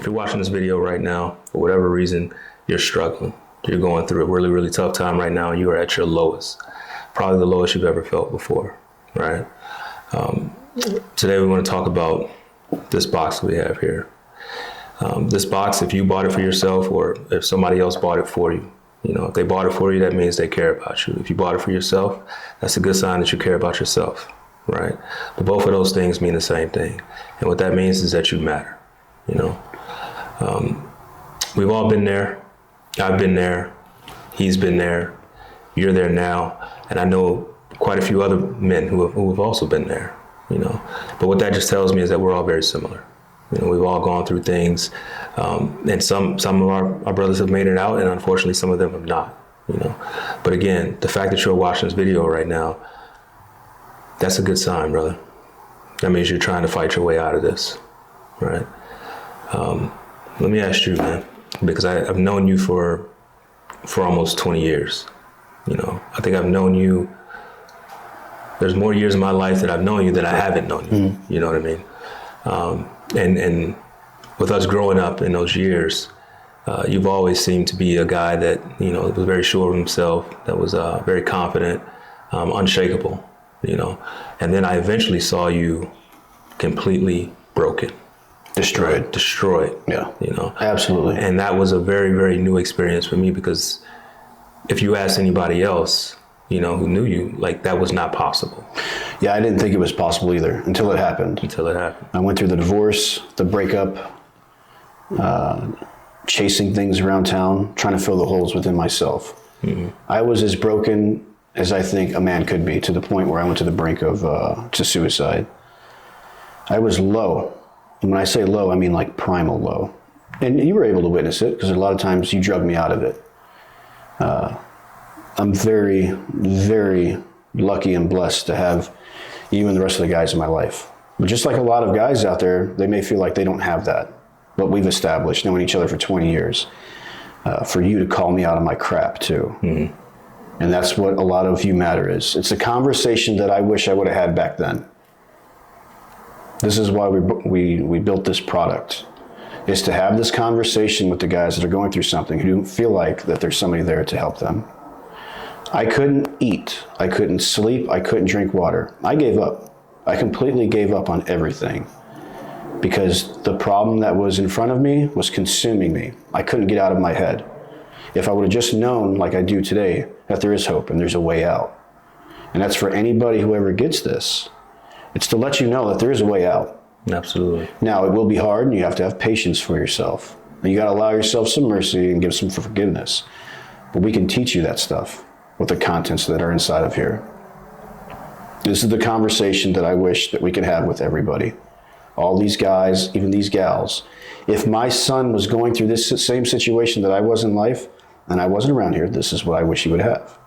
If you're watching this video right now, for whatever reason, you're struggling. You're going through a really, really tough time right now. You are at your lowest, probably the lowest you've ever felt before, right? Today we want to talk about this box we have here. This box, if you bought it for yourself or if somebody else bought it for you, if they bought it for you, that means they care about you. If you bought it for yourself, that's a good sign that you care about yourself, right? But both of those things mean the same thing. And what that means is that you matter, We've all been there. I've been there. He's been there. You're there now. And I know quite a few other men who have also been there, But what that just tells me is that we're all very similar. We've all gone through things, and some of our brothers have made it out, and unfortunately some of them have not, But again, the fact that you're watching this video right now, that's a good sign, brother. That means you're trying to fight your way out of this, right? Let me ask you, man, because I've known you for almost 20 years. I think I've known you. There's more years in my life that I've known you than I haven't known you. Mm-hmm. You know what I mean? And with us growing up in those years, you've always seemed to be a guy that, was very sure of himself, that was very confident, unshakable, And then I eventually saw you completely broken. Destroyed. Yeah. Absolutely. And that was a very, very new experience for me, because if you ask anybody else, who knew you, that was not possible. Yeah, I didn't think it was possible either until it happened. I went through the divorce, the breakup, chasing things around town, trying to fill the holes within myself. Mm-hmm. I was as broken as I think a man could be, to the point where I went to the brink of to suicide. I was low. And when I say low, I mean like primal low. And you were able to witness it, because a lot of times you drug me out of it. I'm very, very lucky and blessed to have you and the rest of the guys in my life. But just like a lot of guys out there, they may feel like they don't have that. What we've established, knowing each other for 20 years, for you to call me out of my crap too. Mm-hmm. And that's what a lot of you matter is. It's a conversation that I wish I would have had back then. This is why we built this product, is to have this conversation with the guys that are going through something, who feel like that there's somebody there to help them. I couldn't eat, I couldn't sleep, I couldn't drink water. I gave up. I completely gave up on everything, because the problem that was in front of me was consuming me. I couldn't get out of my head. If I would have just known, like I do today, that there is hope and there's a way out. And that's for anybody who ever gets this. It's to let you know that there is a way out. Absolutely. Now, it will be hard, and you have to have patience for yourself. And you got to allow yourself some mercy and give some forgiveness. But we can teach you that stuff with the contents that are inside of here. This is the conversation that I wish that we could have with everybody. All these guys, even these gals. If my son was going through this same situation that I was in life, and I wasn't around here, this is what I wish he would have.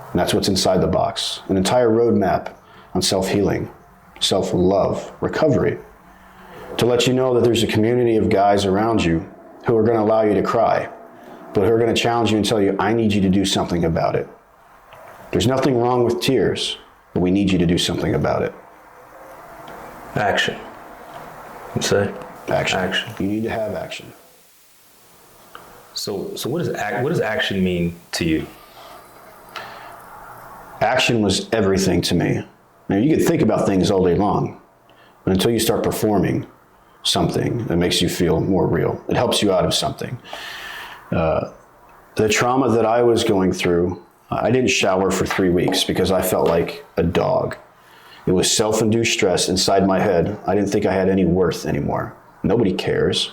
And that's what's inside the box. An entire roadmap on self-healing, self-love, recovery, to let you know that there's a community of guys around you who are going to allow you to cry, but who are going to challenge you and tell you, I need you to do something about it. There's nothing wrong with tears, but we need you to do something about it. Action. You say? Action. You need to have action. So what does action mean to you? Action was everything to me. Now, you can think about things all day long, but until you start performing something that makes you feel more real, it helps you out of something. The trauma that I was going through, I didn't shower for 3 weeks because I felt like a dog. It was self-induced stress inside my head. I didn't think I had any worth anymore. Nobody cares.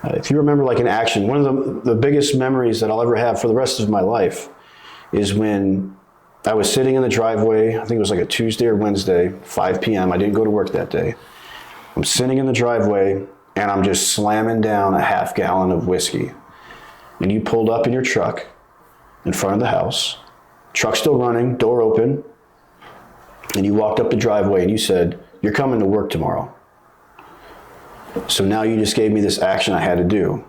If you remember like an action, one of the biggest memories that I'll ever have for the rest of my life is when I was sitting in the driveway. I think it was like a Tuesday or Wednesday, 5 p.m. I didn't go to work that day. I'm sitting in the driveway and I'm just slamming down a half gallon of whiskey. And you pulled up in your truck in front of the house, truck still running, door open, and you walked up the driveway and you said, "You're coming to work tomorrow." So now you just gave me this action I had to do.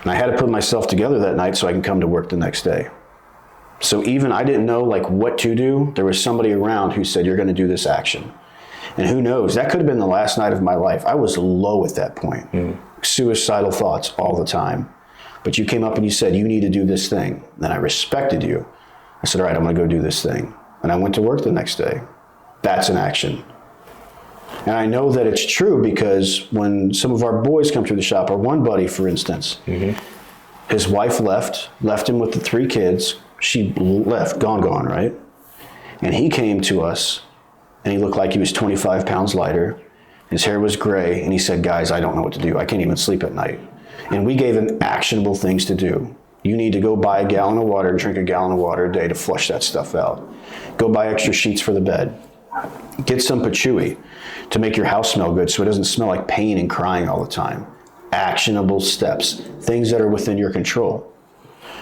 And I had to put myself together that night so I can come to work the next day. So even I didn't know like what to do, there was somebody around who said, "You're going to do this action." And who knows, that could have been the last night of my life. I was low at that point. Suicidal thoughts all the time. But you came up and you said, you need to do this thing. And I respected you. I said, all right, I'm going to go do this thing. And I went to work the next day. That's an action. And I know that it's true because when some of our boys come through the shop, or one buddy, for instance, his wife left him with the 3 kids. She left, gone, right? And he came to us, and he looked like he was 25 pounds lighter. His hair was gray, and he said, guys, I don't know what to do. I can't even sleep at night. And we gave him actionable things to do. You need to go buy a gallon of water and drink a gallon of water a day to flush that stuff out. Go buy extra sheets for the bed. Get some patchouli to make your house smell good so it doesn't smell like pain and crying all the time. Actionable steps, things that are within your control.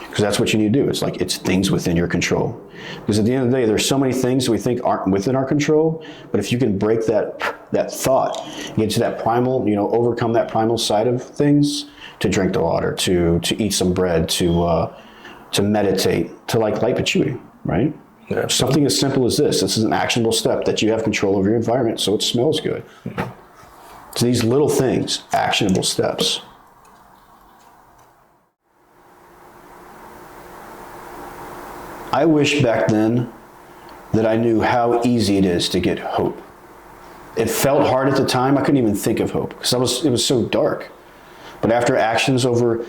Because that's what you need to do. It's things within your control. Because at the end of the day, there's so many things that we think aren't within our control, but if you can break that thought, get to that primal, overcome that primal side of things, to drink the water, to eat some bread, to meditate, to light patchouli, right? Yeah. Something as simple as this. This is an actionable step that you have control over your environment so it smells good. So these little things, actionable steps. I wish back then that I knew how easy it is to get hope. It felt hard at the time. I couldn't even think of hope because it was so dark. But after actions over,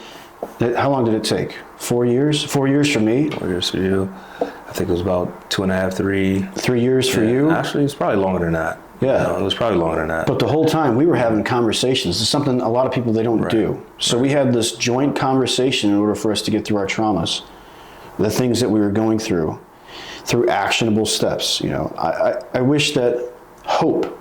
how long did it take? 4 years? 4 years for me? 4 years for you. I think it was about 2.5, 3. 3 years for you? Actually, it's probably longer than that. Yeah. No, it was probably longer than that. But the whole time we were having conversations. It's something a lot of people, they don't do. So we had this joint conversation in order for us to get through our traumas, the things that we were going through actionable steps. I wish that hope,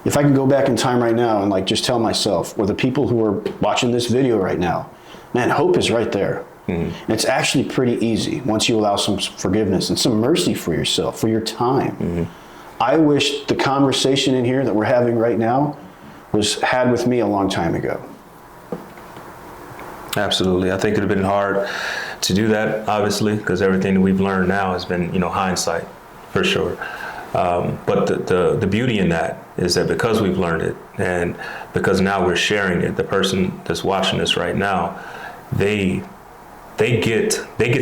if I could go back in time right now and just tell myself, or the people who are watching this video right now, man, hope is right there. And it's actually pretty easy once you allow some forgiveness and some mercy for yourself, for your time. I wish the conversation in here that we're having right now was had with me a long time ago. Absolutely. I think it would have been hard to do that, obviously, because everything that we've learned now has been, hindsight, for sure. But the beauty in that is that because we've learned it and because now we're sharing it, the person that's watching this right now, they get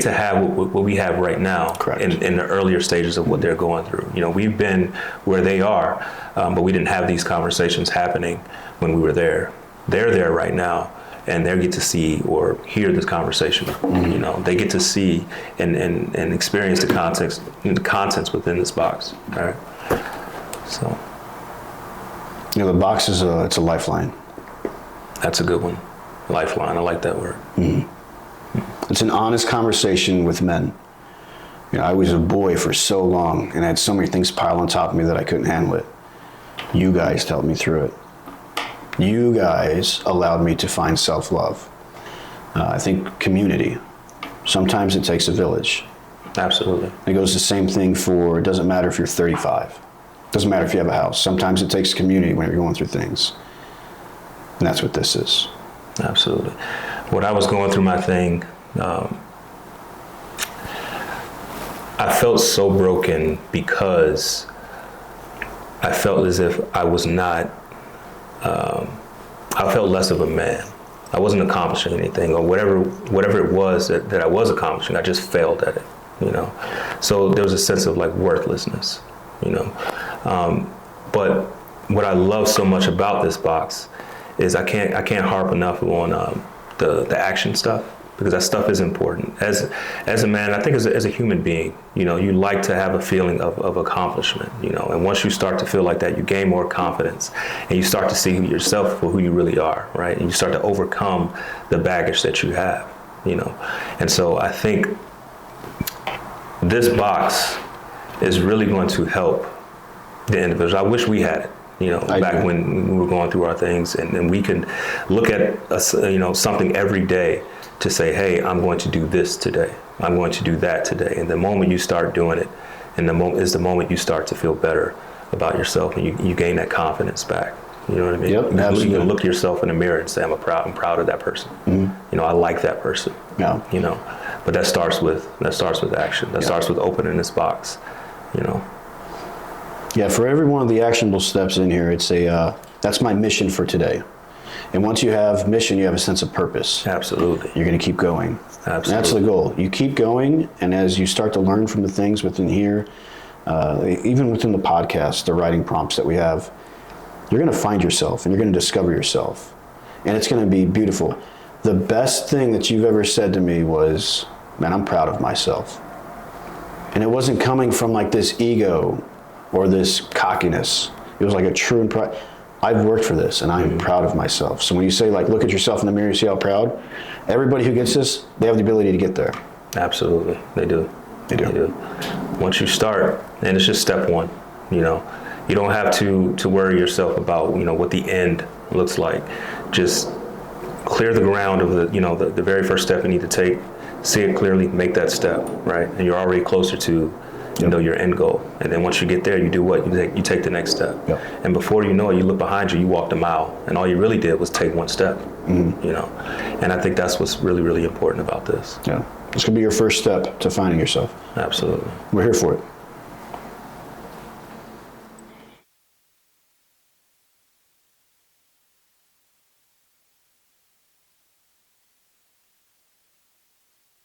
to have what we have right now. Correct. in the earlier stages of what they're going through. We've been where they are, but we didn't have these conversations happening when we were there. They're there right now, and they get to see or hear this conversation. They get to see and experience the contents within this box. All right. So. The box is it's a lifeline. That's a good one. Lifeline. I like that word. It's an honest conversation with men. I was a boy for so long and I had so many things pile on top of me that I couldn't handle it. You guys helped me through it. You guys allowed me to find self-love. I think community. Sometimes it takes a village. Absolutely. It goes the same thing it doesn't matter if you're 35. It doesn't matter if you have a house. Sometimes it takes community when you're going through things. And that's what this is. Absolutely. When I was going through my thing, I felt so broken because I felt as if I was not, I felt less of a man. I wasn't accomplishing anything, or whatever it was that I was accomplishing, I just failed at it, So there was a sense of worthlessness, But what I love so much about this box is I can't harp enough on the action stuff, because that stuff is important. As a man, I think as a human being, you like to have a feeling of accomplishment, and once you start to feel like that, you gain more confidence and you start to see yourself for who you really are, right? And you start to overcome the baggage that you have, And so I think this box is really going to help the individual. I wish we had it. Back when we were going through our things, and we can look at something every day to say, hey, I'm going to do this today. I'm going to do that today. And the moment you start doing it, is the moment you start to feel better about yourself, and you gain that confidence back. You know what I mean? Yep, absolutely. You can look yourself in the mirror and say, I'm proud of that person. I like that person. Yeah. But that starts with action. That starts with opening this box. Yeah, for every one of the actionable steps in here, it's that's my mission for today. And once you have mission, you have a sense of purpose. Absolutely. You're going to keep going. Absolutely. And that's the goal. You keep going, and as you start to learn from the things within here, even within the podcast, the writing prompts that we have, you're going to find yourself, and you're going to discover yourself. And it's going to be beautiful. The best thing that you've ever said to me was, man, I'm proud of myself. And it wasn't coming from like this ego or this cockiness. It was like a true and proud. I've worked for this, and I'm proud of myself. So when you say, like, look at yourself in the mirror, you see how proud, everybody who gets this, they have the ability to get there. Absolutely. They do. They do. Once you start, and it's just step one, you know, you don't have to worry yourself about, you know, what the end looks like. Just clear the ground of the very first step you need to take, see it clearly, make that step, right? And you're already closer to, you know, your end goal. And then once you get there, you do what? You take the next step. Yep. And before you know it, you look behind you, you walked a mile, and all you really did was take one step, you know? And I think that's what's really, really important about this. Yeah. This could be your first step to finding yourself. Absolutely. We're here for it.